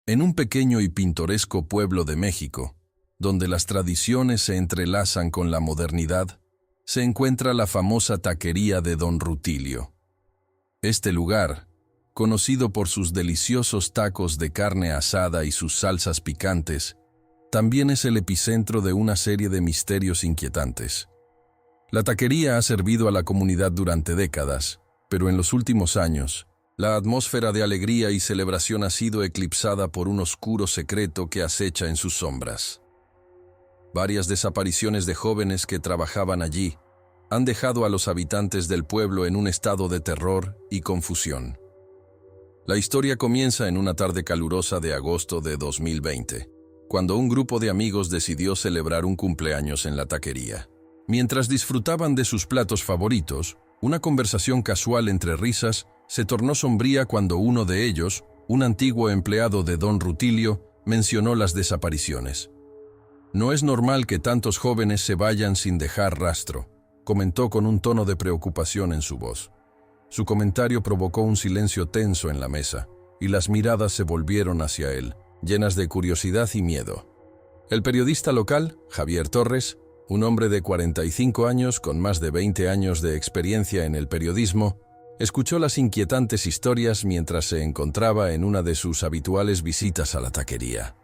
En un pequeño y pintoresco pueblo de México, donde las tradiciones se entrelazan con la modernidad, se encuentra la famosa taquería de Don Rutilio. Este lugar, conocido por sus deliciosos tacos de carne asada y sus salsas picantes, también es el epicentro de una serie de misterios inquietantes. La taquería ha servido a la comunidad durante décadas, pero en los últimos años, la atmósfera de alegría y celebración ha sido eclipsada por un oscuro secreto que acecha en sus sombras. Varias desapariciones de jóvenes que trabajaban allí han dejado a los habitantes del pueblo en un estado de terror y confusión. La historia comienza en una tarde calurosa de agosto de 2020, cuando un grupo de amigos decidió celebrar un cumpleaños en la taquería. Mientras disfrutaban de sus platos favoritos, una conversación casual entre risas se tornó sombría cuando uno de ellos, un antiguo empleado de Don Rutilio, mencionó las desapariciones. «No es normal que tantos jóvenes se vayan sin dejar rastro», comentó con un tono de preocupación en su voz. Su comentario provocó un silencio tenso en la mesa, y las miradas se volvieron hacia él, llenas de curiosidad y miedo. El periodista local, Javier Torres, un hombre de 45 años con más de 20 años de experiencia en el periodismo, escuchó las inquietantes historias mientras se encontraba en una de sus habituales visitas a la taquería.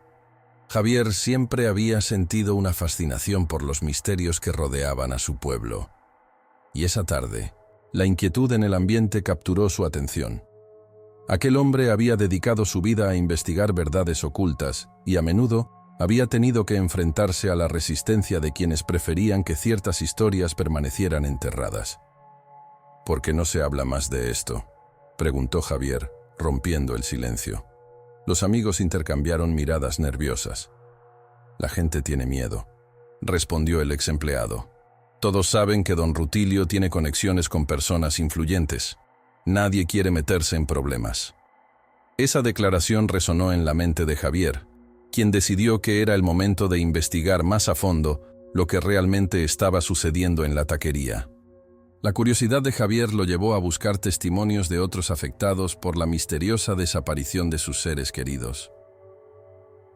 Javier siempre había sentido una fascinación por los misterios que rodeaban a su pueblo. Y esa tarde, la inquietud en el ambiente capturó su atención. Aquel hombre había dedicado su vida a investigar verdades ocultas y a menudo había tenido que enfrentarse a la resistencia de quienes preferían que ciertas historias permanecieran enterradas. «¿Por qué no se habla más de esto?», preguntó Javier, rompiendo el silencio. Los amigos intercambiaron miradas nerviosas. «La gente tiene miedo», respondió el ex empleado. «Todos saben que Don Rutilio tiene conexiones con personas influyentes. Nadie quiere meterse en problemas». Esa declaración resonó en la mente de Javier, quien decidió que era el momento de investigar más a fondo lo que realmente estaba sucediendo en la taquería. La curiosidad de Javier lo llevó a buscar testimonios de otros afectados por la misteriosa desaparición de sus seres queridos.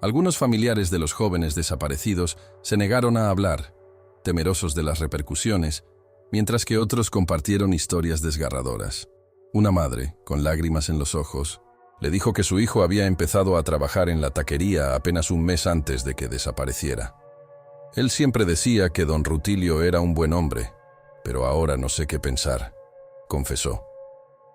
Algunos familiares de los jóvenes desaparecidos se negaron a hablar, temerosos de las repercusiones, mientras que otros compartieron historias desgarradoras. Una madre, con lágrimas en los ojos, le dijo que su hijo había empezado a trabajar en la taquería apenas un mes antes de que desapareciera. Él siempre decía que Don Rutilio era un buen hombre, pero ahora no sé qué pensar, confesó.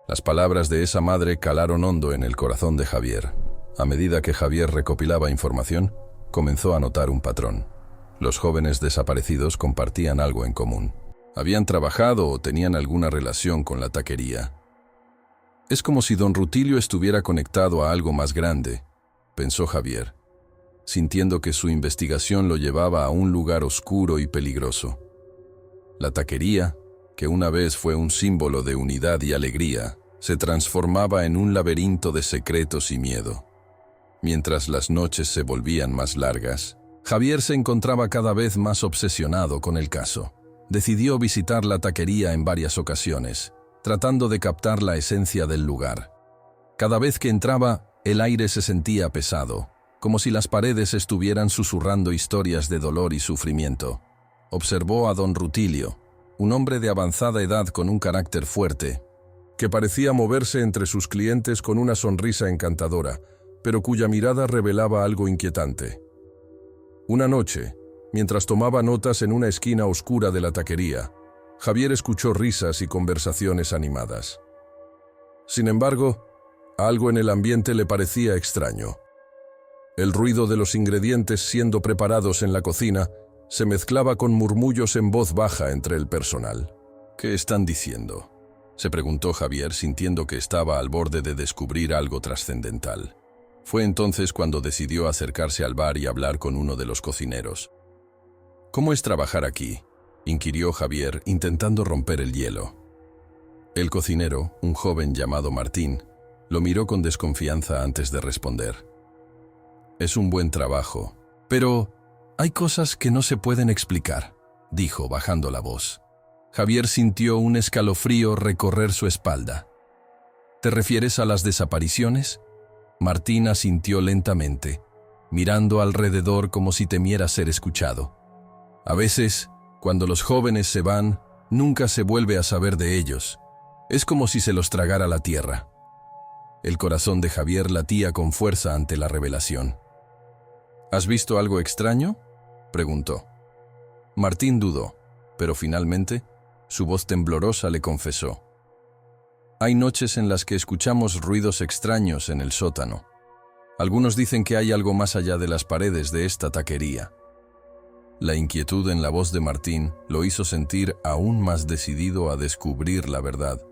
Las palabras de esa madre calaron hondo en el corazón de Javier. A medida que Javier recopilaba información, comenzó a notar un patrón. Los jóvenes desaparecidos compartían algo en común. Habían trabajado o tenían alguna relación con la taquería. «Es como si Don Rutilio estuviera conectado a algo más grande», pensó Javier, sintiendo que su investigación lo llevaba a un lugar oscuro y peligroso. La taquería, que una vez fue un símbolo de unidad y alegría, se transformaba en un laberinto de secretos y miedo. Mientras las noches se volvían más largas, Javier se encontraba cada vez más obsesionado con el caso. Decidió visitar la taquería en varias ocasiones, tratando de captar la esencia del lugar. Cada vez que entraba, el aire se sentía pesado, como si las paredes estuvieran susurrando historias de dolor y sufrimiento. Observó a Don Rutilio, un hombre de avanzada edad con un carácter fuerte, que parecía moverse entre sus clientes con una sonrisa encantadora, pero cuya mirada revelaba algo inquietante. Una noche, mientras tomaba notas en una esquina oscura de la taquería, Javier escuchó risas y conversaciones animadas. Sin embargo, algo en el ambiente le parecía extraño. El ruido de los ingredientes siendo preparados en la cocina se mezclaba con murmullos en voz baja entre el personal. «¿Qué están diciendo?», se preguntó Javier, sintiendo que estaba al borde de descubrir algo trascendental. Fue entonces cuando decidió acercarse al bar y hablar con uno de los cocineros. «¿Cómo es trabajar aquí?», inquirió Javier, intentando romper el hielo. El cocinero, un joven llamado Martín, lo miró con desconfianza antes de responder. «Es un buen trabajo, pero hay cosas que no se pueden explicar», dijo bajando la voz. Javier sintió un escalofrío recorrer su espalda. «¿Te refieres a las desapariciones?», Martín asintió lentamente, mirando alrededor como si temiera ser escuchado. A veces, cuando los jóvenes se van, nunca se vuelve a saber de ellos. Es como si se los tragara la tierra. El corazón de Javier latía con fuerza ante la revelación. ¿Has visto algo extraño?, preguntó. Martín dudó, pero finalmente, su voz temblorosa le confesó. Hay noches en las que escuchamos ruidos extraños en el sótano. Algunos dicen que hay algo más allá de las paredes de esta taquería. La inquietud en la voz de Martín lo hizo sentir aún más decidido a descubrir la verdad.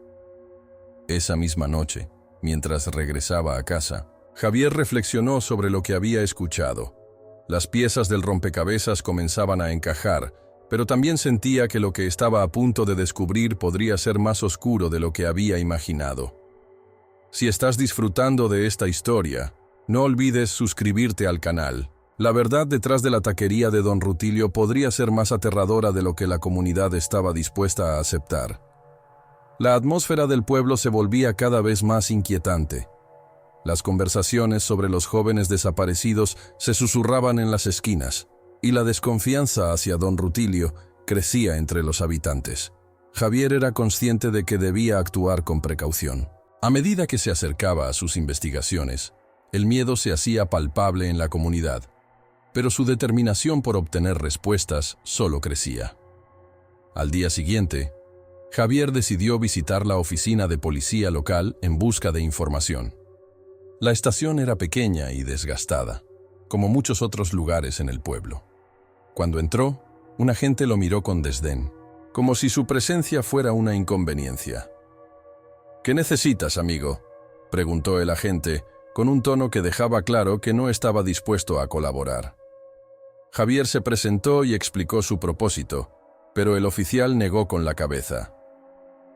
Esa misma noche, mientras regresaba a casa, Javier reflexionó sobre lo que había escuchado. Las piezas del rompecabezas comenzaban a encajar, pero también sentía que lo que estaba a punto de descubrir podría ser más oscuro de lo que había imaginado. Si estás disfrutando de esta historia, no olvides suscribirte al canal. La verdad detrás de la taquería de Don Rutilio podría ser más aterradora de lo que la comunidad estaba dispuesta a aceptar. La atmósfera del pueblo se volvía cada vez más inquietante. Las conversaciones sobre los jóvenes desaparecidos se susurraban en las esquinas, y la desconfianza hacia Don Rutilio crecía entre los habitantes. Javier era consciente de que debía actuar con precaución. A medida que se acercaba a sus investigaciones, el miedo se hacía palpable en la comunidad, pero su determinación por obtener respuestas solo crecía. Al día siguiente, Javier decidió visitar la oficina de policía local en busca de información. La estación era pequeña y desgastada, como muchos otros lugares en el pueblo. Cuando entró, un agente lo miró con desdén, como si su presencia fuera una inconveniencia. «¿Qué necesitas, amigo?», preguntó el agente, con un tono que dejaba claro que no estaba dispuesto a colaborar. Javier se presentó y explicó su propósito, pero el oficial negó con la cabeza.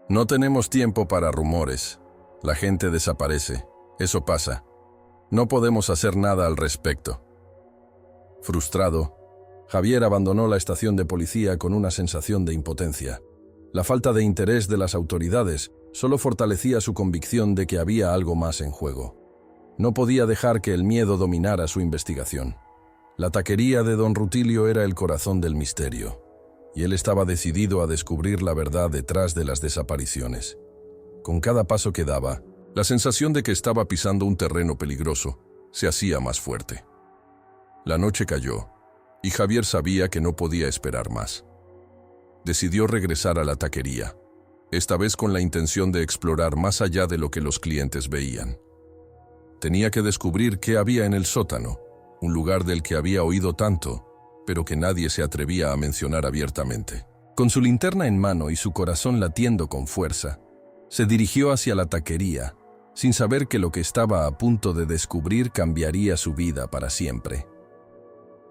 «No tenemos tiempo para rumores. La gente desaparece. Eso pasa. No podemos hacer nada al respecto». Frustrado, Javier abandonó la estación de policía con una sensación de impotencia. La falta de interés de las autoridades solo fortalecía su convicción de que había algo más en juego. No podía dejar que el miedo dominara su investigación. La taquería de Don Rutilio era el corazón del misterio, y él estaba decidido a descubrir la verdad detrás de las desapariciones. Con cada paso que daba, la sensación de que estaba pisando un terreno peligroso se hacía más fuerte. La noche cayó, y Javier sabía que no podía esperar más. Decidió regresar a la taquería, esta vez con la intención de explorar más allá de lo que los clientes veían. Tenía que descubrir qué había en el sótano, un lugar del que había oído tanto, pero que nadie se atrevía a mencionar abiertamente. Con su linterna en mano y su corazón latiendo con fuerza, se dirigió hacia la taquería, sin saber que lo que estaba a punto de descubrir cambiaría su vida para siempre.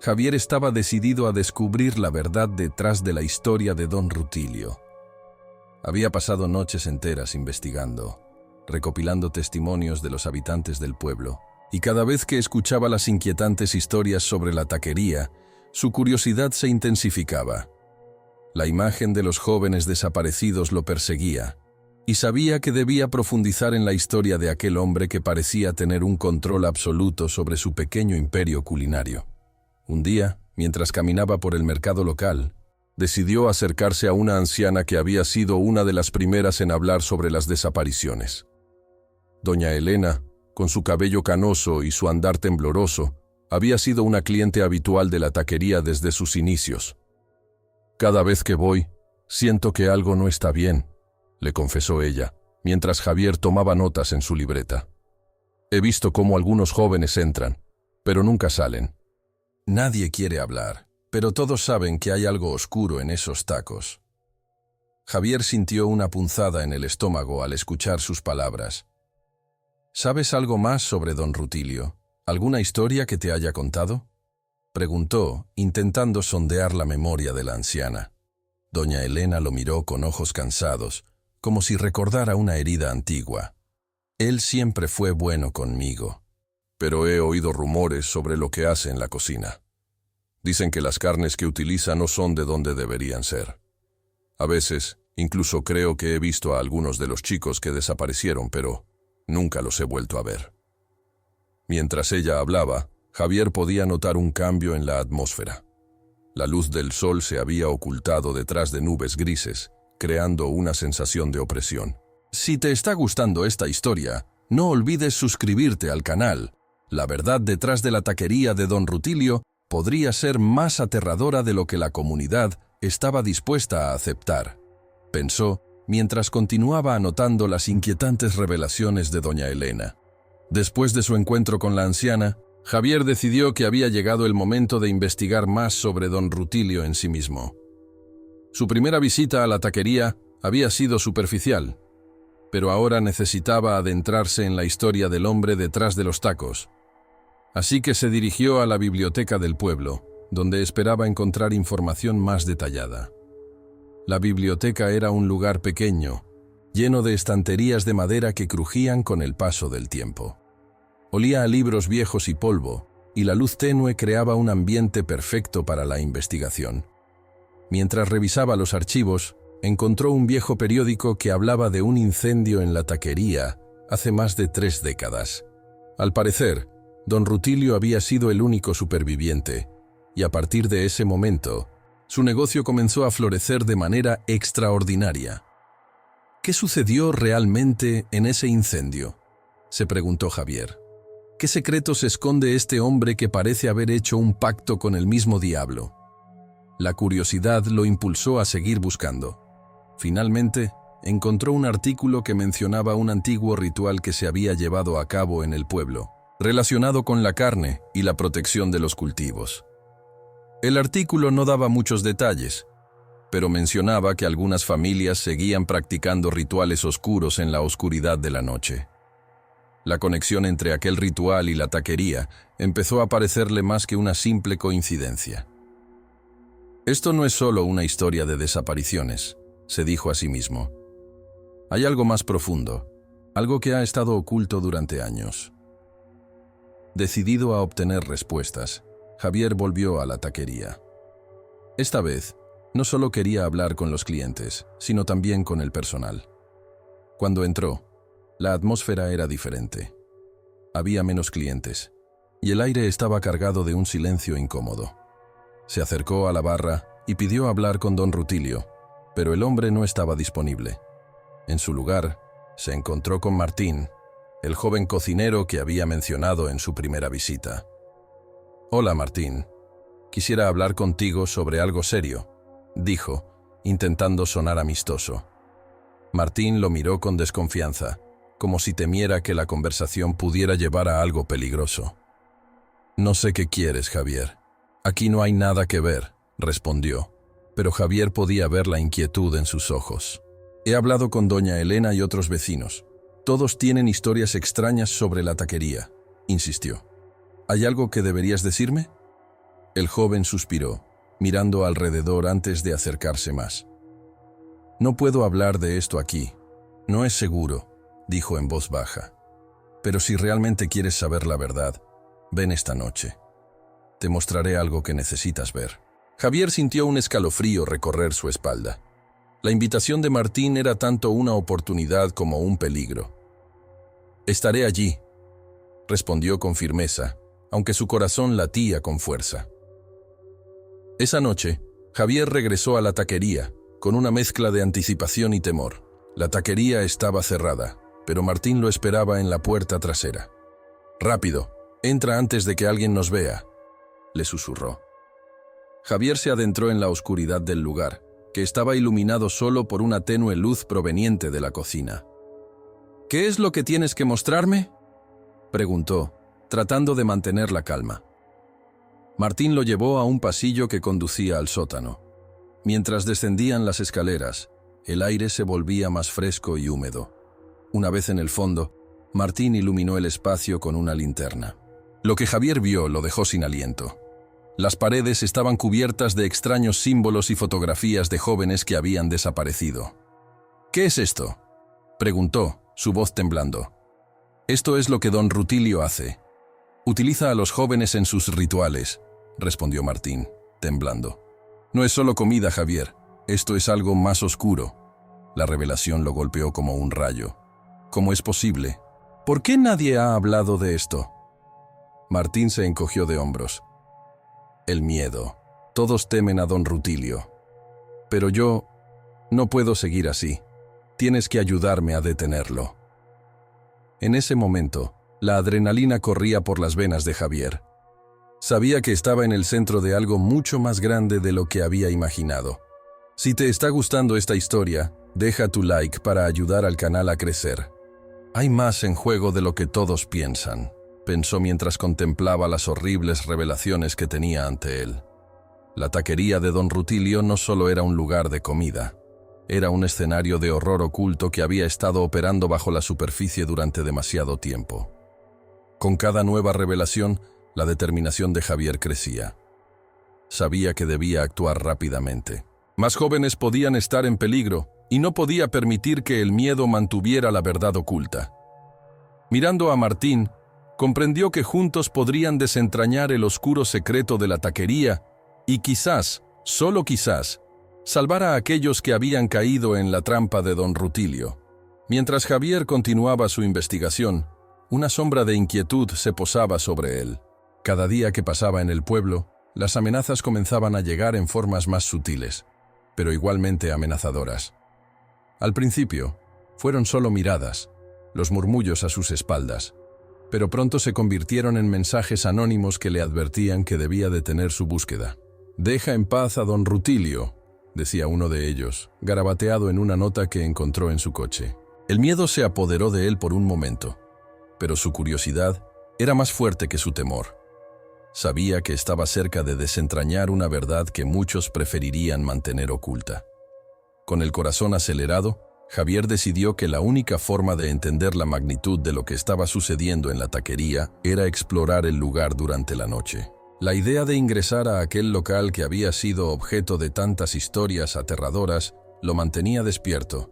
Javier estaba decidido a descubrir la verdad detrás de la historia de Don Rutilio. Había pasado noches enteras investigando, recopilando testimonios de los habitantes del pueblo, y cada vez que escuchaba las inquietantes historias sobre la taquería, su curiosidad se intensificaba. La imagen de los jóvenes desaparecidos lo perseguía, y sabía que debía profundizar en la historia de aquel hombre que parecía tener un control absoluto sobre su pequeño imperio culinario. Un día, mientras caminaba por el mercado local, decidió acercarse a una anciana que había sido una de las primeras en hablar sobre las desapariciones. Doña Elena, con su cabello canoso y su andar tembloroso, había sido una cliente habitual de la taquería desde sus inicios. «Cada vez que voy, siento que algo no está bien», le confesó ella, mientras Javier tomaba notas en su libreta. «He visto cómo algunos jóvenes entran, pero nunca salen. Nadie quiere hablar, pero todos saben que hay algo oscuro en esos tacos». Javier sintió una punzada en el estómago al escuchar sus palabras. «¿Sabes algo más sobre Don Rutilio? ¿Alguna historia que te haya contado?», preguntó, intentando sondear la memoria de la anciana. Doña Elena lo miró con ojos cansados, como si recordara una herida antigua. «Él siempre fue bueno conmigo, pero he oído rumores sobre lo que hace en la cocina. Dicen que las carnes que utiliza no son de donde deberían ser. A veces, incluso creo que he visto a algunos de los chicos que desaparecieron, pero nunca los he vuelto a ver». Mientras ella hablaba, Javier podía notar un cambio en la atmósfera. La luz del sol se había ocultado detrás de nubes grises, creando una sensación de opresión. Si te está gustando esta historia, no olvides suscribirte al canal. La verdad detrás de la taquería de Don Rutilio podría ser más aterradora de lo que la comunidad estaba dispuesta a aceptar, pensó mientras continuaba anotando las inquietantes revelaciones de doña Elena. Después de su encuentro con la anciana, Javier decidió que había llegado el momento de investigar más sobre don Rutilio en sí mismo. Su primera visita a la taquería había sido superficial, pero ahora necesitaba adentrarse en la historia del hombre detrás de los tacos. Así que se dirigió a la biblioteca del pueblo, donde esperaba encontrar información más detallada. La biblioteca era un lugar pequeño, lleno de estanterías de madera que crujían con el paso del tiempo. Olía a libros viejos y polvo, y la luz tenue creaba un ambiente perfecto para la investigación. Mientras revisaba los archivos, encontró un viejo periódico que hablaba de un incendio en la taquería hace más de 3 décadas. Al parecer, don Rutilio había sido el único superviviente, y a partir de ese momento, su negocio comenzó a florecer de manera extraordinaria. ¿Qué sucedió realmente en ese incendio?, se preguntó Javier. ¿Qué secretos esconde este hombre que parece haber hecho un pacto con el mismo diablo? La curiosidad lo impulsó a seguir buscando. Finalmente, encontró un artículo que mencionaba un antiguo ritual que se había llevado a cabo en el pueblo, relacionado con la carne y la protección de los cultivos. El artículo no daba muchos detalles, pero mencionaba que algunas familias seguían practicando rituales oscuros en la oscuridad de la noche. La conexión entre aquel ritual y la taquería empezó a parecerle más que una simple coincidencia. Esto no es solo una historia de desapariciones, se dijo a sí mismo. Hay algo más profundo, algo que ha estado oculto durante años. Decidido a obtener respuestas, Javier volvió a la taquería. Esta vez, no solo quería hablar con los clientes, sino también con el personal. Cuando entró, la atmósfera era diferente. Había menos clientes, y el aire estaba cargado de un silencio incómodo. Se acercó a la barra y pidió hablar con don Rutilio, pero el hombre no estaba disponible. En su lugar, se encontró con Martín, el joven cocinero que había mencionado en su primera visita. «Hola, Martín. Quisiera hablar contigo sobre algo serio», dijo, intentando sonar amistoso. Martín lo miró con desconfianza, como si temiera que la conversación pudiera llevar a algo peligroso. «No sé qué quieres, Javier. Aquí no hay nada que ver», respondió, pero Javier podía ver la inquietud en sus ojos. «He hablado con doña Elena y otros vecinos. Todos tienen historias extrañas sobre la taquería», insistió. «¿Hay algo que deberías decirme?». El joven suspiró, mirando alrededor antes de acercarse más. «No puedo hablar de esto aquí. No es seguro», dijo en voz baja. «Pero si realmente quieres saber la verdad, ven esta noche. Te mostraré algo que necesitas ver». Javier sintió un escalofrío recorrer su espalda. La invitación de Martín era tanto una oportunidad como un peligro. «Estaré allí», respondió con firmeza, aunque su corazón latía con fuerza. Esa noche, Javier regresó a la taquería, con una mezcla de anticipación y temor. La taquería estaba cerrada, pero Martín lo esperaba en la puerta trasera. «Rápido, entra antes de que alguien nos vea», le susurró. Javier se adentró en la oscuridad del lugar, que estaba iluminado solo por una tenue luz proveniente de la cocina. «¿Qué es lo que tienes que mostrarme?», preguntó, tratando de mantener la calma. Martín lo llevó a un pasillo que conducía al sótano. Mientras descendían las escaleras, el aire se volvía más fresco y húmedo. Una vez en el fondo, Martín iluminó el espacio con una linterna. Lo que Javier vio lo dejó sin aliento. Las paredes estaban cubiertas de extraños símbolos y fotografías de jóvenes que habían desaparecido. «¿Qué es esto?», preguntó, su voz temblando. «Esto es lo que don Rutilio hace. Utiliza a los jóvenes en sus rituales», respondió Martín, temblando. «No es solo comida, Javier. Esto es algo más oscuro». La revelación lo golpeó como un rayo. «¿Cómo es posible? ¿Por qué nadie ha hablado de esto?». Martín se encogió de hombros. El miedo. Todos temen a don Rutilio. Pero yo no puedo seguir así. Tienes que ayudarme a detenerlo. En ese momento, la adrenalina corría por las venas de Javier. Sabía que estaba en el centro de algo mucho más grande de lo que había imaginado. Si te está gustando esta historia, deja tu like para ayudar al canal a crecer. Hay más en juego de lo que todos piensan, pensó mientras contemplaba las horribles revelaciones que tenía ante él. La taquería de don Rutilio no solo era un lugar de comida, era un escenario de horror oculto que había estado operando bajo la superficie durante demasiado tiempo. Con cada nueva revelación, la determinación de Javier crecía. Sabía que debía actuar rápidamente. Más jóvenes podían estar en peligro, y no podía permitir que el miedo mantuviera la verdad oculta. Mirando a Martín, comprendió que juntos podrían desentrañar el oscuro secreto de la taquería y quizás, solo quizás, salvar a aquellos que habían caído en la trampa de don Rutilio. Mientras Javier continuaba su investigación, una sombra de inquietud se posaba sobre él. Cada día que pasaba en el pueblo, las amenazas comenzaban a llegar en formas más sutiles, pero igualmente amenazadoras. Al principio, fueron solo miradas, los murmullos a sus espaldas, pero pronto se convirtieron en mensajes anónimos que le advertían que debía detener su búsqueda. «Deja en paz a don Rutilio», decía uno de ellos, garabateado en una nota que encontró en su coche. El miedo se apoderó de él por un momento, pero su curiosidad era más fuerte que su temor. Sabía que estaba cerca de desentrañar una verdad que muchos preferirían mantener oculta. Con el corazón acelerado, Javier decidió que la única forma de entender la magnitud de lo que estaba sucediendo en la taquería era explorar el lugar durante la noche. La idea de ingresar a aquel local que había sido objeto de tantas historias aterradoras lo mantenía despierto,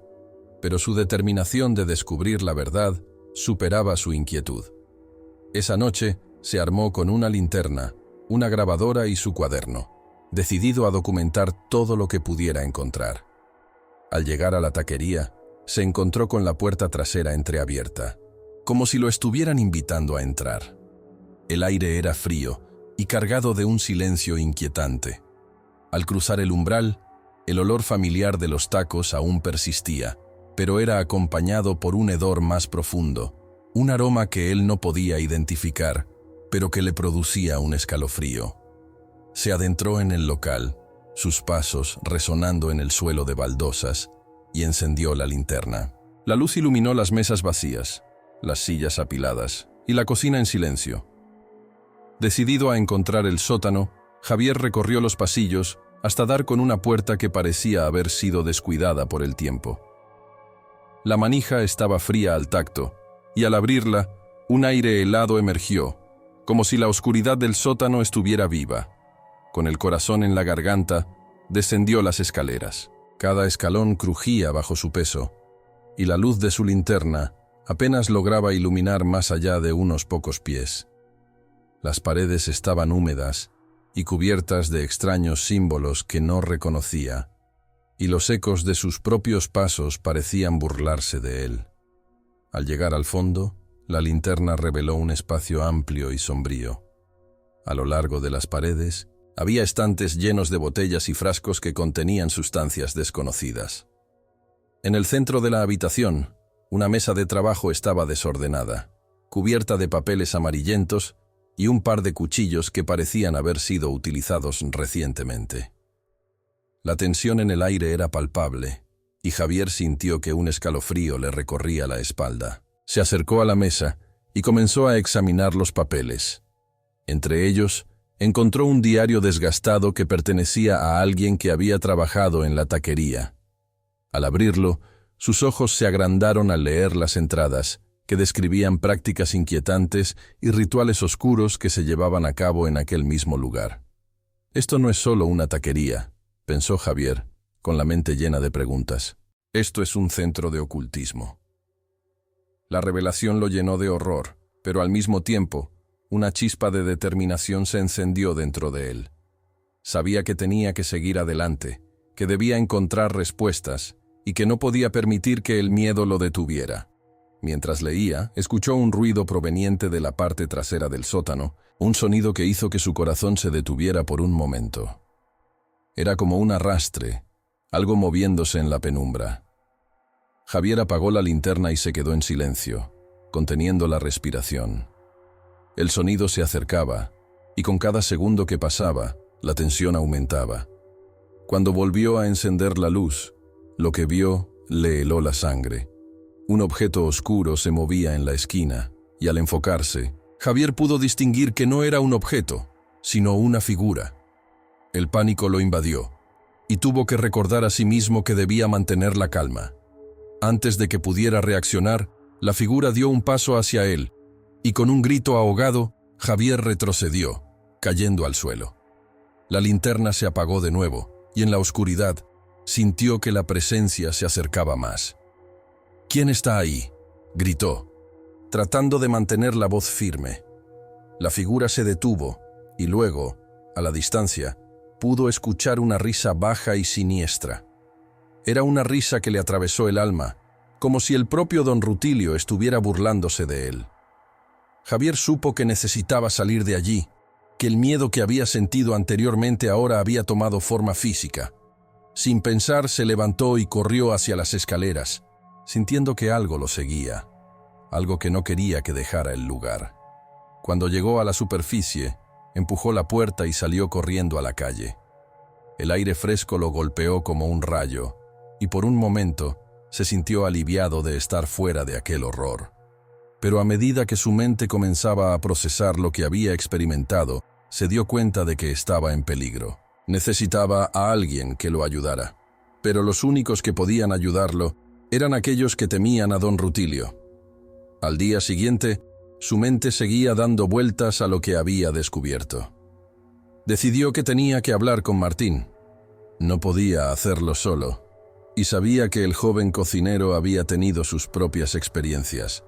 pero su determinación de descubrir la verdad superaba su inquietud. Esa noche se armó con una linterna, una grabadora y su cuaderno, decidido a documentar todo lo que pudiera encontrar. Al llegar a la taquería, se encontró con la puerta trasera entreabierta, como si lo estuvieran invitando a entrar. El aire era frío y cargado de un silencio inquietante. Al cruzar el umbral, el olor familiar de los tacos aún persistía, pero era acompañado por un hedor más profundo, un aroma que él no podía identificar, pero que le producía un escalofrío. Se adentró en el local, sus pasos resonando en el suelo de baldosas, y encendió la linterna. La luz iluminó las mesas vacías, las sillas apiladas y la cocina en silencio. Decidido a encontrar el sótano, Javier recorrió los pasillos hasta dar con una puerta que parecía haber sido descuidada por el tiempo. La manija estaba fría al tacto, y al abrirla, un aire helado emergió, como si la oscuridad del sótano estuviera viva. Con el corazón en la garganta, descendió las escaleras. Cada escalón crujía bajo su peso, y la luz de su linterna apenas lograba iluminar más allá de unos pocos pies. Las paredes estaban húmedas y cubiertas de extraños símbolos que no reconocía, y los ecos de sus propios pasos parecían burlarse de él. Al llegar al fondo, la linterna reveló un espacio amplio y sombrío. A lo largo de las paredes, había estantes llenos de botellas y frascos que contenían sustancias desconocidas. En el centro de la habitación, una mesa de trabajo estaba desordenada, cubierta de papeles amarillentos y un par de cuchillos que parecían haber sido utilizados recientemente. La tensión en el aire era palpable, y Javier sintió que un escalofrío le recorría la espalda. Se acercó a la mesa y comenzó a examinar los papeles. Entre ellos, encontró un diario desgastado que pertenecía a alguien que había trabajado en la taquería. Al abrirlo, sus ojos se agrandaron al leer las entradas, que describían prácticas inquietantes y rituales oscuros que se llevaban a cabo en aquel mismo lugar. Esto no es solo una taquería, pensó Javier, con la mente llena de preguntas. Esto es un centro de ocultismo. La revelación lo llenó de horror, pero al mismo tiempo, una chispa de determinación se encendió dentro de él. Sabía que tenía que seguir adelante, que debía encontrar respuestas y que no podía permitir que el miedo lo detuviera. Mientras leía, escuchó un ruido proveniente de la parte trasera del sótano Un sonido que hizo que su corazón se detuviera por un momento. Era como un arrastre, algo moviéndose en la penumbra. Javier apagó la linterna y se quedó en silencio, conteniendo la respiración. El sonido se acercaba, y con cada segundo que pasaba, la tensión aumentaba. Cuando volvió a encender la luz, lo que vio le heló la sangre. Un objeto oscuro se movía en la esquina, y al enfocarse, Javier pudo distinguir que no era un objeto, sino una figura. El pánico lo invadió, y tuvo que recordar a sí mismo que debía mantener la calma. Antes de que pudiera reaccionar, la figura dio un paso hacia él, y con un grito ahogado, Javier retrocedió, cayendo al suelo. La linterna se apagó de nuevo, y en la oscuridad, sintió que la presencia se acercaba más. «¿Quién está ahí?», gritó, tratando de mantener la voz firme. La figura se detuvo, y luego, a la distancia, pudo escuchar una risa baja y siniestra. Era una risa que le atravesó el alma, como si el propio don Rutilio estuviera burlándose de él. Javier supo que necesitaba salir de allí, que el miedo que había sentido anteriormente ahora había tomado forma física. Sin pensar, se levantó y corrió hacia las escaleras, sintiendo que algo lo seguía, algo que no quería que dejara el lugar. Cuando llegó a la superficie, empujó la puerta y salió corriendo a la calle. El aire fresco lo golpeó como un rayo, y por un momento se sintió aliviado de estar fuera de aquel horror. Pero a medida que su mente comenzaba a procesar lo que había experimentado, se dio cuenta de que estaba en peligro. Necesitaba a alguien que lo ayudara. Pero los únicos que podían ayudarlo eran aquellos que temían a don Rutilio. Al día siguiente, su mente seguía dando vueltas a lo que había descubierto. Decidió que tenía que hablar con Martín. No podía hacerlo solo, y sabía que el joven cocinero había tenido sus propias experiencias.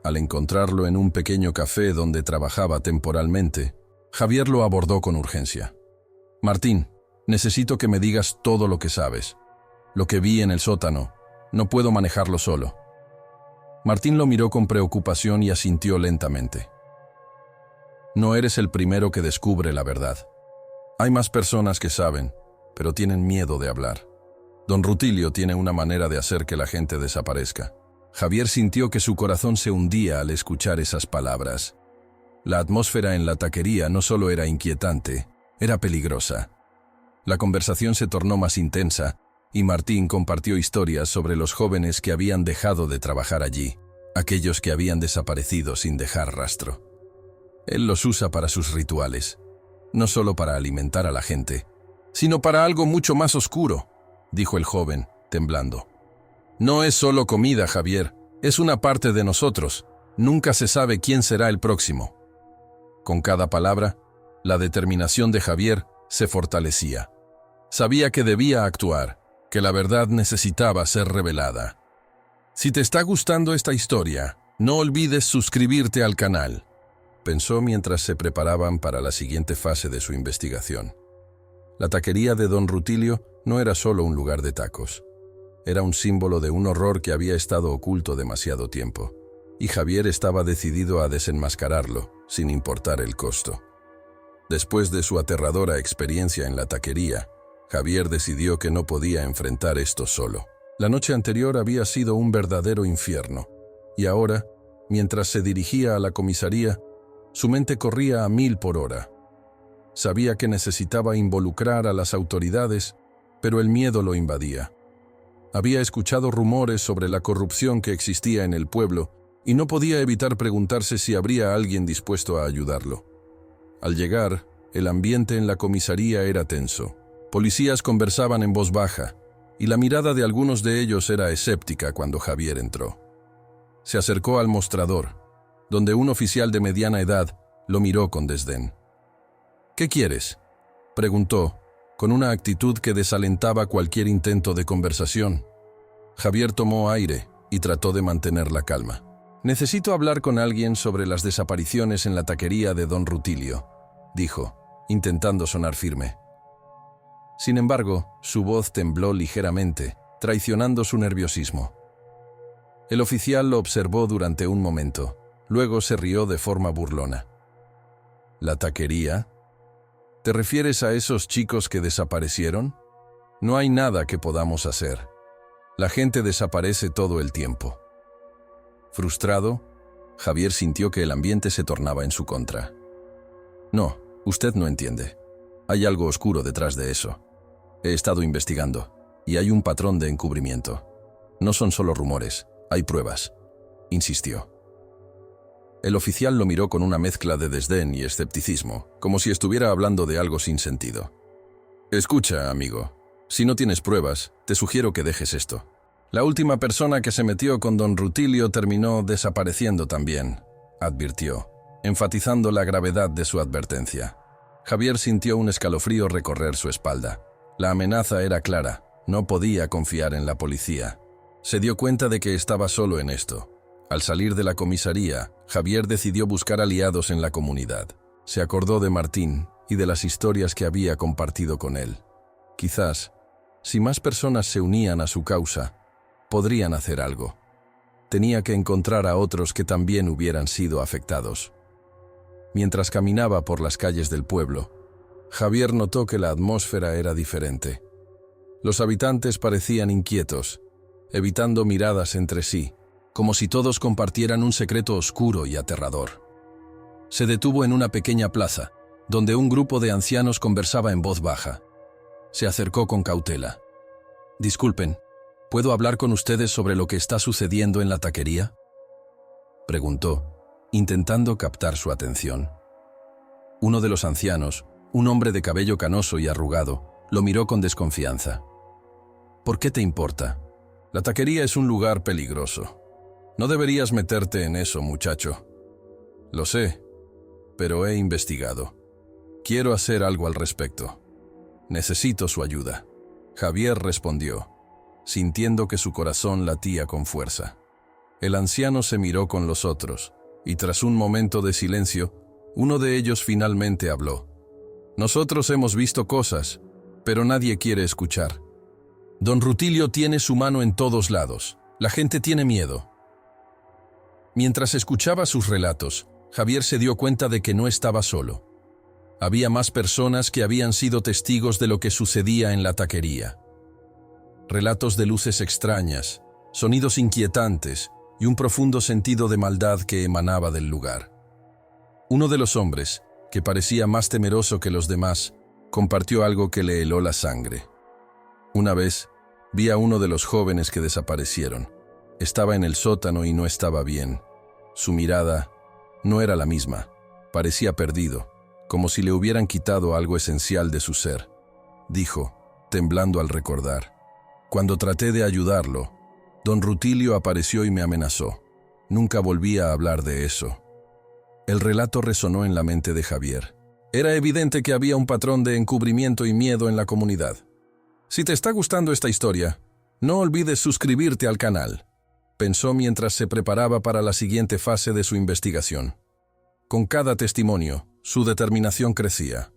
Al encontrarlo en un pequeño café donde trabajaba temporalmente, Javier lo abordó con urgencia. «Martín, necesito que me digas todo lo que sabes. Lo que vi en el sótano, no puedo manejarlo solo». Martín lo miró con preocupación y asintió lentamente. «No eres el primero que descubre la verdad. Hay más personas que saben, pero tienen miedo de hablar. Don Rutilio tiene una manera de hacer que la gente desaparezca». Javier sintió que su corazón se hundía al escuchar esas palabras. La atmósfera en la taquería no solo era inquietante, era peligrosa. La conversación se tornó más intensa, y Martín compartió historias sobre los jóvenes que habían dejado de trabajar allí, aquellos que habían desaparecido sin dejar rastro. Él los usa para sus rituales, no solo para alimentar a la gente, sino para algo mucho más oscuro, dijo el joven, temblando. «No es solo comida, Javier, es una parte de nosotros. Nunca se sabe quién será el próximo». Con cada palabra, la determinación de Javier se fortalecía. Sabía que debía actuar, que la verdad necesitaba ser revelada. Si te está gustando esta historia, no olvides suscribirte al canal, pensó mientras se preparaban para la siguiente fase de su investigación. La taquería de don Rutilio no era solo un lugar de tacos. Era un símbolo de un horror que había estado oculto demasiado tiempo, y Javier estaba decidido a desenmascararlo, sin importar el costo. Después de su aterradora experiencia en la taquería, Javier decidió que no podía enfrentar esto solo. La noche anterior había sido un verdadero infierno, y ahora, mientras se dirigía a la comisaría, su mente corría a 1000 por hora. Sabía que necesitaba involucrar a las autoridades, pero el miedo lo invadía. Había escuchado rumores sobre la corrupción que existía en el pueblo y no podía evitar preguntarse si habría alguien dispuesto a ayudarlo. Al llegar, el ambiente en la comisaría era tenso. Policías conversaban en voz baja, y la mirada de algunos de ellos era escéptica cuando Javier entró. Se acercó al mostrador, donde un oficial de mediana edad lo miró con desdén. «¿Qué quieres?», preguntó, con una actitud que desalentaba cualquier intento de conversación. Javier tomó aire y trató de mantener la calma. «Necesito hablar con alguien sobre las desapariciones en la taquería de don Rutilio», dijo, intentando sonar firme. Sin embargo, su voz tembló ligeramente, traicionando su nerviosismo. El oficial lo observó durante un momento, luego se rió de forma burlona. ¿La taquería? ¿Te refieres a esos chicos que desaparecieron? No hay nada que podamos hacer. La gente desaparece todo el tiempo. Frustrado, Javier sintió que el ambiente se tornaba en su contra. No, usted no entiende. Hay algo oscuro detrás de eso. He estado investigando, y hay un patrón de encubrimiento. No son solo rumores, hay pruebas, insistió. El oficial lo miró con una mezcla de desdén y escepticismo, como si estuviera hablando de algo sin sentido. Escucha, amigo, si no tienes pruebas, te sugiero que dejes esto. La última persona que se metió con don Rutilio terminó desapareciendo también, advirtió, enfatizando la gravedad de su advertencia. Javier sintió un escalofrío recorrer su espalda. La amenaza era clara, no podía confiar en la policía. Se dio cuenta de que estaba solo en esto. Al salir de la comisaría, Javier decidió buscar aliados en la comunidad. Se acordó de Martín y de las historias que había compartido con él. Quizás, si más personas se unían a su causa, podrían hacer algo. Tenía que encontrar a otros que también hubieran sido afectados. Mientras caminaba por las calles del pueblo, Javier notó que la atmósfera era diferente. Los habitantes parecían inquietos, evitando miradas entre sí, como si todos compartieran un secreto oscuro y aterrador. Se detuvo en una pequeña plaza, donde un grupo de ancianos conversaba en voz baja. Se acercó con cautela. «Disculpen, ¿puedo hablar con ustedes sobre lo que está sucediendo en la taquería?», preguntó, intentando captar su atención. Uno de los ancianos, un hombre de cabello canoso y arrugado, lo miró con desconfianza. «¿Por qué te importa? La taquería es un lugar peligroso. No deberías meterte en eso, muchacho». «Lo sé, pero he investigado. Quiero hacer algo al respecto. Necesito su ayuda». Javier respondió, sintiendo que su corazón latía con fuerza. El anciano se miró con los otros, y tras un momento de silencio, uno de ellos finalmente habló. «Nosotros hemos visto cosas, pero nadie quiere escuchar. Don Rutilio tiene su mano en todos lados. La gente tiene miedo». Mientras escuchaba sus relatos, Javier se dio cuenta de que no estaba solo. Había más personas que habían sido testigos de lo que sucedía en la taquería. Relatos de luces extrañas, sonidos inquietantes y un profundo sentido de maldad que emanaba del lugar. Uno de los hombres, que parecía más temeroso que los demás, compartió algo que le heló la sangre. «Una vez, vi a uno de los jóvenes que desaparecieron. Estaba en el sótano y no estaba bien. Su mirada no era la misma, parecía perdido, como si le hubieran quitado algo esencial de su ser», dijo, temblando al recordar. «Cuando traté de ayudarlo, don Rutilio apareció y me amenazó. Nunca volví a hablar de eso». El relato resonó en la mente de Javier. Era evidente que había un patrón de encubrimiento y miedo en la comunidad. Si te está gustando esta historia, no olvides suscribirte al canal, pensó mientras se preparaba para la siguiente fase de su investigación. Con cada testimonio, su determinación crecía.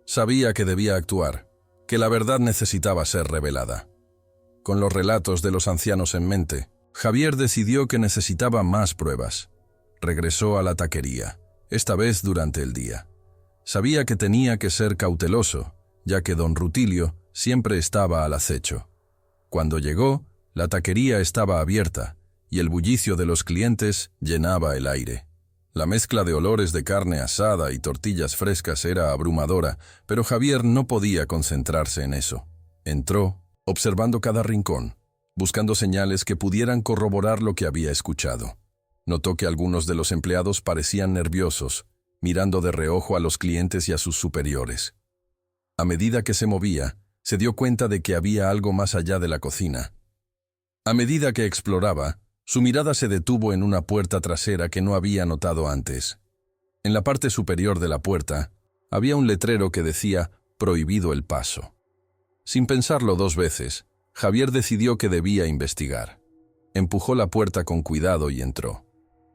Sabía que debía actuar, que la verdad necesitaba ser revelada. Con los relatos de los ancianos en mente, Javier decidió que necesitaba más pruebas. Regresó a la taquería, esta vez durante el día. Sabía que tenía que ser cauteloso, ya que don Rutilio siempre estaba al acecho. Cuando llegó, la taquería estaba abierta y el bullicio de los clientes llenaba el aire. La mezcla de olores de carne asada y tortillas frescas era abrumadora, pero Javier no podía concentrarse en eso. Entró, observando cada rincón, buscando señales que pudieran corroborar lo que había escuchado. Notó que algunos de los empleados parecían nerviosos, mirando de reojo a los clientes y a sus superiores. A medida que se movía, se dio cuenta de que había algo más allá de la cocina. A medida que exploraba, su mirada se detuvo en una puerta trasera que no había notado antes. En la parte superior de la puerta, había un letrero que decía «Prohibido el paso». Sin pensarlo dos veces, Javier decidió que debía investigar. Empujó la puerta con cuidado y entró.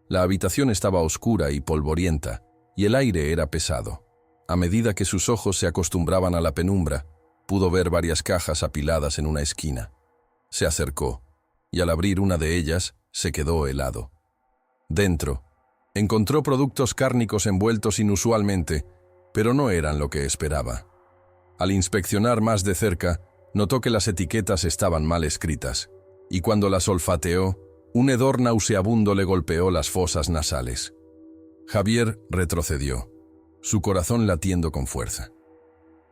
La habitación estaba oscura y polvorienta, y el aire era pesado. A medida que sus ojos se acostumbraban a la penumbra, pudo ver varias cajas apiladas en una esquina. Se acercó, y al abrir una de ellas, se quedó helado. Dentro, Encontró productos cárnicos envueltos inusualmente, pero no eran lo que esperaba. Al inspeccionar más de cerca, notó que las etiquetas estaban mal escritas, y cuando las olfateó, un hedor nauseabundo le golpeó las fosas nasales. Javier retrocedió, su corazón latiendo con fuerza.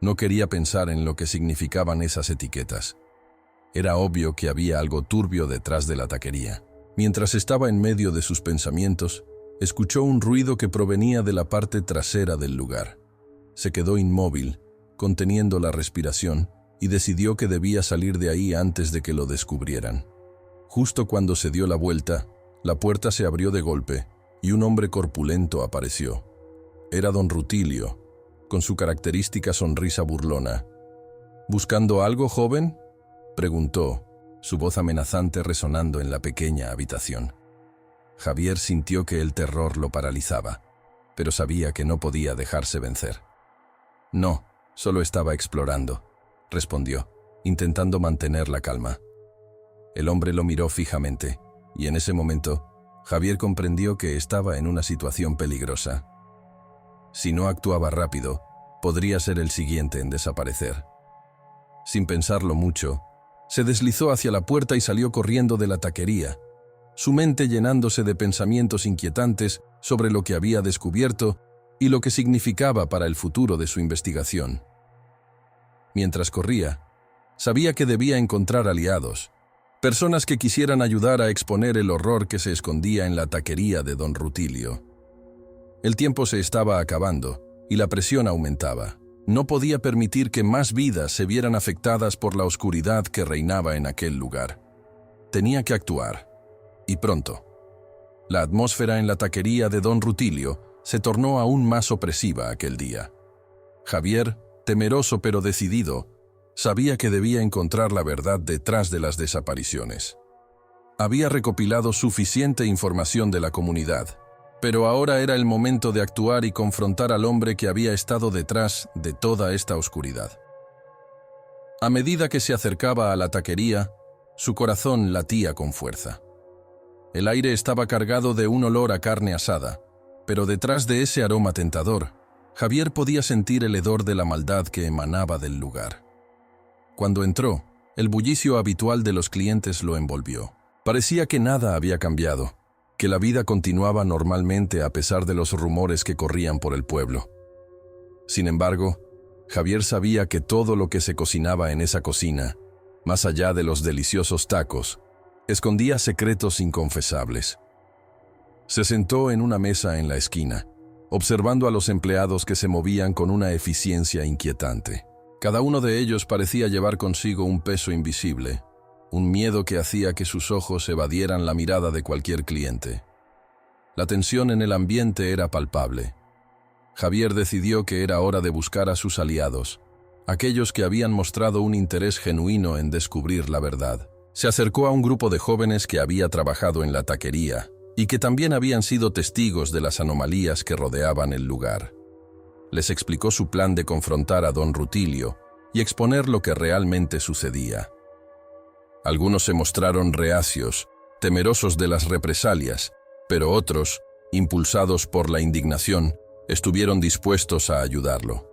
No quería pensar en lo que significaban esas etiquetas. Era obvio que había algo turbio detrás de la taquería. Mientras estaba en medio de sus pensamientos, escuchó un ruido que provenía de la parte trasera del lugar. Se quedó inmóvil, conteniendo la respiración, y decidió que debía salir de ahí antes de que lo descubrieran. Justo cuando se dio la vuelta, la puerta se abrió de golpe y un hombre corpulento apareció. Era don Rutilio, con su característica sonrisa burlona. ¿Buscando algo, joven?, preguntó, su voz amenazante resonando en la pequeña habitación. Javier sintió que el terror lo paralizaba, pero sabía que no podía dejarse vencer. «No, solo estaba explorando», respondió, intentando mantener la calma. El hombre lo miró fijamente, y en ese momento, Javier comprendió que estaba en una situación peligrosa. Si no actuaba rápido, podría ser el siguiente en desaparecer. Sin pensarlo mucho, se deslizó hacia la puerta y salió corriendo de la taquería, su mente llenándose de pensamientos inquietantes sobre lo que había descubierto y lo que significaba para el futuro de su investigación. Mientras corría, sabía que debía encontrar aliados, personas que quisieran ayudar a exponer el horror que se escondía en la taquería de don Rutilio. El tiempo se estaba acabando y la presión aumentaba. No podía permitir que más vidas se vieran afectadas por la oscuridad que reinaba en aquel lugar. Tenía que actuar, y pronto. La atmósfera en la taquería de don Rutilio se tornó aún más opresiva aquel día. Javier, temeroso pero decidido, sabía que debía encontrar la verdad detrás de las desapariciones. Había recopilado suficiente información de la comunidad, pero ahora era el momento de actuar y confrontar al hombre que había estado detrás de toda esta oscuridad. A medida que se acercaba a la taquería, su corazón latía con fuerza. El aire estaba cargado de un olor a carne asada, pero detrás de ese aroma tentador, Javier podía sentir el hedor de la maldad que emanaba del lugar. Cuando entró, el bullicio habitual de los clientes lo envolvió. Parecía que nada había cambiado, que la vida continuaba normalmente a pesar de los rumores que corrían por el pueblo. Sin embargo, Javier sabía que todo lo que se cocinaba en esa cocina, más allá de los deliciosos tacos, escondía secretos inconfesables. Se sentó en una mesa en la esquina, observando a los empleados que se movían con una eficiencia inquietante. Cada uno de ellos parecía llevar consigo un peso invisible, un miedo que hacía que sus ojos evadieran la mirada de cualquier cliente. La tensión en el ambiente era palpable. Javier decidió que era hora de buscar a sus aliados, aquellos que habían mostrado un interés genuino en descubrir la verdad. Se acercó a un grupo de jóvenes que había trabajado en la taquería y que también habían sido testigos de las anomalías que rodeaban el lugar. Les explicó su plan de confrontar a don Rutilio y exponer lo que realmente sucedía. Algunos se mostraron reacios, temerosos de las represalias, pero otros, impulsados por la indignación, estuvieron dispuestos a ayudarlo.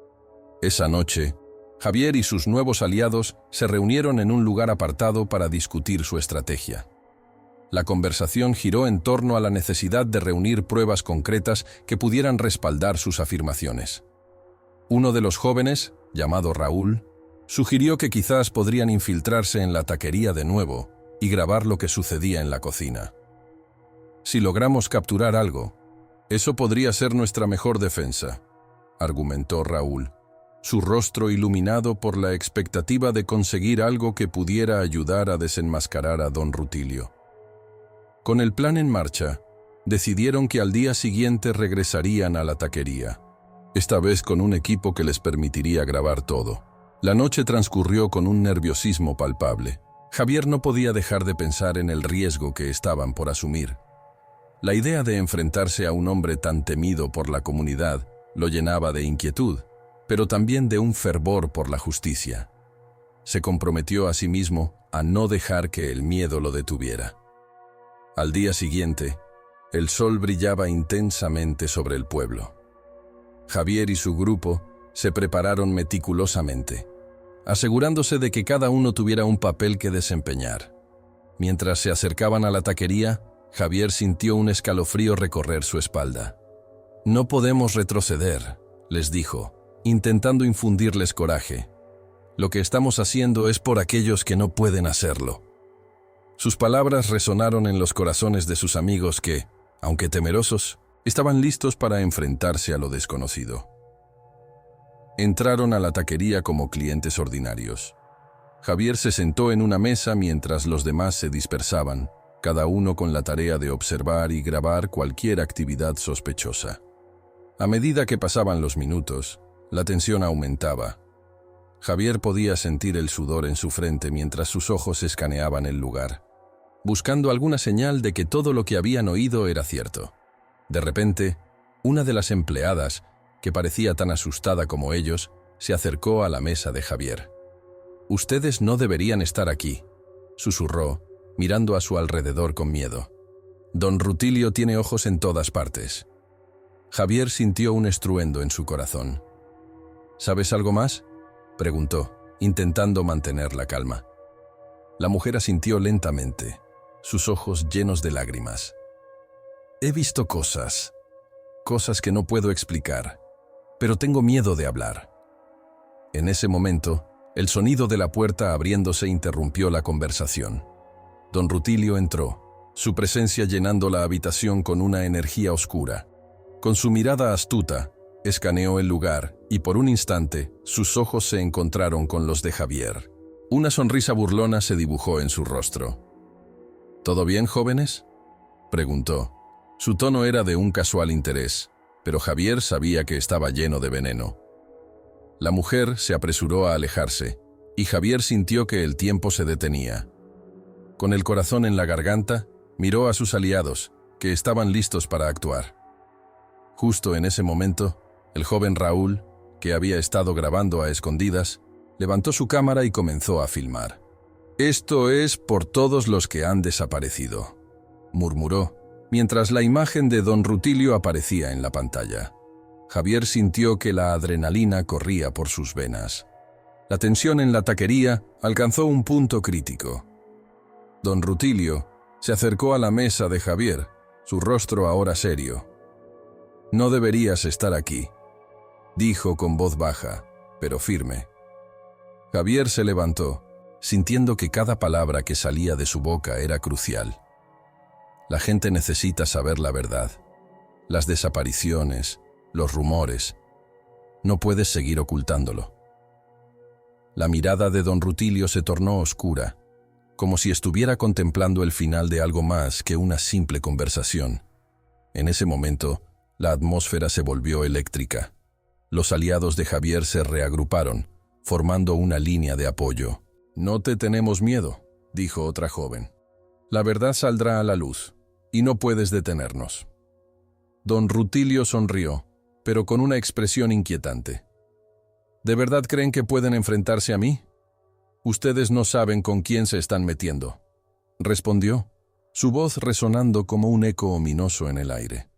Esa noche, Javier y sus nuevos aliados se reunieron en un lugar apartado para discutir su estrategia. La conversación giró en torno a la necesidad de reunir pruebas concretas que pudieran respaldar sus afirmaciones. Uno de los jóvenes, llamado Raúl, sugirió que quizás podrían infiltrarse en la taquería de nuevo y grabar lo que sucedía en la cocina. Si logramos capturar algo, eso podría ser nuestra mejor defensa, argumentó Raúl, su rostro iluminado por la expectativa de conseguir algo que pudiera ayudar a desenmascarar a don Rutilio. Con el plan en marcha, decidieron que al día siguiente regresarían a la taquería, esta vez con un equipo que les permitiría grabar todo. La noche transcurrió con un nerviosismo palpable. Javier no podía dejar de pensar en el riesgo que estaban por asumir. La idea de enfrentarse a un hombre tan temido por la comunidad lo llenaba de inquietud, pero también de un fervor por la justicia. Se comprometió a sí mismo a no dejar que el miedo lo detuviera. Al día siguiente, El sol brillaba intensamente sobre el pueblo. Javier y su grupo se prepararon meticulosamente, asegurándose de que cada uno tuviera un papel que desempeñar. Mientras se acercaban a la taquería, Javier sintió un escalofrío recorrer su espalda. «No podemos retroceder», les dijo, intentando infundirles coraje. «Lo que estamos haciendo es por aquellos que no pueden hacerlo». Sus palabras resonaron en los corazones de sus amigos que, aunque temerosos, estaban listos para enfrentarse a lo desconocido. Entraron a la taquería como clientes ordinarios. Javier se sentó en una mesa mientras los demás se dispersaban, cada uno con la tarea de observar y grabar cualquier actividad sospechosa. A medida que pasaban los minutos, la tensión aumentaba. Javier podía sentir el sudor en su frente mientras sus ojos escaneaban el lugar, buscando alguna señal de que todo lo que habían oído era cierto. De repente, una de las empleadas, que parecía tan asustada como ellos, se acercó a la mesa de Javier. «Ustedes no deberían estar aquí», susurró, mirando a su alrededor con miedo. «Don Rutilio tiene ojos en todas partes». Javier sintió un estruendo en su corazón. «¿Sabes algo más?», preguntó, intentando mantener la calma. La mujer asintió lentamente, sus ojos llenos de lágrimas. «He visto cosas que no puedo explicar, pero tengo miedo de hablar». En ese momento, el sonido de la puerta abriéndose interrumpió la conversación. Don Rutilio entró, su presencia llenando la habitación con una energía oscura. Con su mirada astuta, escaneó el lugar y por un instante sus ojos se encontraron con los de Javier. Una sonrisa burlona se dibujó en su rostro. «¿Todo bien, jóvenes?», preguntó. Su tono era de un casual interés, pero Javier sabía que estaba lleno de veneno. La mujer se apresuró a alejarse, y Javier sintió que el tiempo se detenía. Con el corazón en la garganta, miró a sus aliados, que estaban listos para actuar. Justo en ese momento, el joven Raúl, que había estado grabando a escondidas, levantó su cámara y comenzó a filmar. «Esto es por todos los que han desaparecido», murmuró, mientras la imagen de don Rutilio aparecía en la pantalla. Javier sintió que la adrenalina corría por sus venas. La tensión en la taquería alcanzó un punto crítico. Don Rutilio se acercó a la mesa de Javier, su rostro ahora serio. «No deberías estar aquí», dijo con voz baja, pero firme. Javier se levantó, sintiendo que cada palabra que salía de su boca era crucial. La gente necesita saber la verdad. Las desapariciones, los rumores. No puedes seguir ocultándolo. La mirada de don Rutilio se tornó oscura, como si estuviera contemplando el final de algo más que una simple conversación. En ese momento, la atmósfera se volvió eléctrica. Los aliados de Javier se reagruparon, formando una línea de apoyo. «No te tenemos miedo», dijo otra joven. «La verdad saldrá a la luz, y no puedes detenernos». Don Rutilio sonrió, pero con una expresión inquietante. «¿De verdad creen que pueden enfrentarse a mí? Ustedes no saben con quién se están metiendo», respondió, su voz resonando como un eco ominoso en el aire.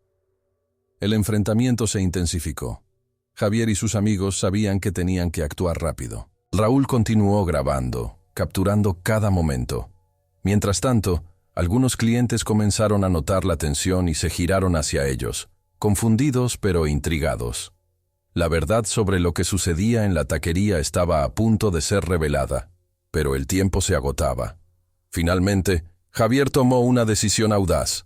El enfrentamiento se intensificó. Javier y sus amigos sabían que tenían que actuar rápido. Raúl continuó grabando, capturando cada momento. Mientras tanto, algunos clientes comenzaron a notar la tensión y se giraron hacia ellos, confundidos pero intrigados. La verdad sobre lo que sucedía en la taquería estaba a punto de ser revelada, pero el tiempo se agotaba. Finalmente, Javier tomó una decisión audaz.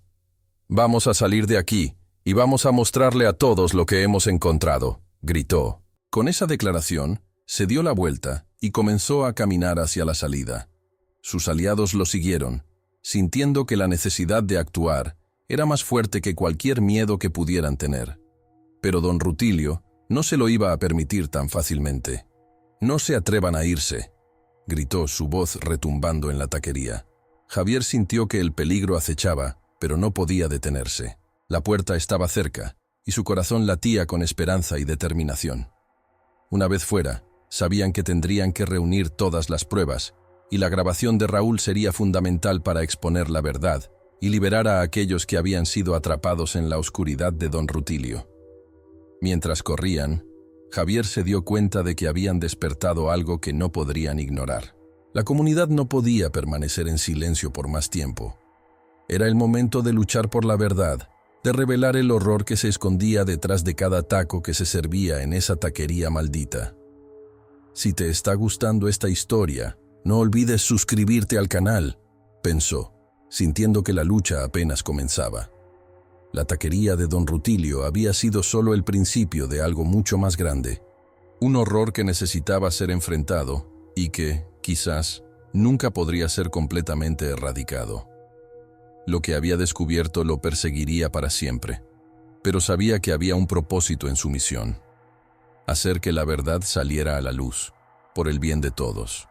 «Vamos a salir de aquí y vamos a mostrarle a todos lo que hemos encontrado», gritó. Con esa declaración, se dio la vuelta y comenzó a caminar hacia la salida. Sus aliados lo siguieron, sintiendo que la necesidad de actuar era más fuerte que cualquier miedo que pudieran tener. Pero don Rutilio no se lo iba a permitir tan fácilmente. «No se atrevan a irse», gritó, su voz retumbando en la taquería. Javier sintió que el peligro acechaba, pero no podía detenerse. La puerta estaba cerca, y su corazón latía con esperanza y determinación. Una vez fuera, sabían que tendrían que reunir todas las pruebas, y la grabación de Raúl sería fundamental para exponer la verdad y liberar a aquellos que habían sido atrapados en la oscuridad de don Rutilio. Mientras corrían, Javier se dio cuenta de que habían despertado algo que no podrían ignorar. La comunidad no podía permanecer en silencio por más tiempo. Era el momento de luchar por la verdad, de revelar el horror que se escondía detrás de cada taco que se servía en esa taquería maldita. Si te está gustando esta historia, no olvides suscribirte al canal, pensó, sintiendo que la lucha apenas comenzaba. La taquería de don Rutilio había sido solo el principio de algo mucho más grande, un horror que necesitaba ser enfrentado y que, quizás, nunca podría ser completamente erradicado. Lo que había descubierto lo perseguiría para siempre, pero sabía que había un propósito en su misión: hacer que la verdad saliera a la luz, por el bien de todos.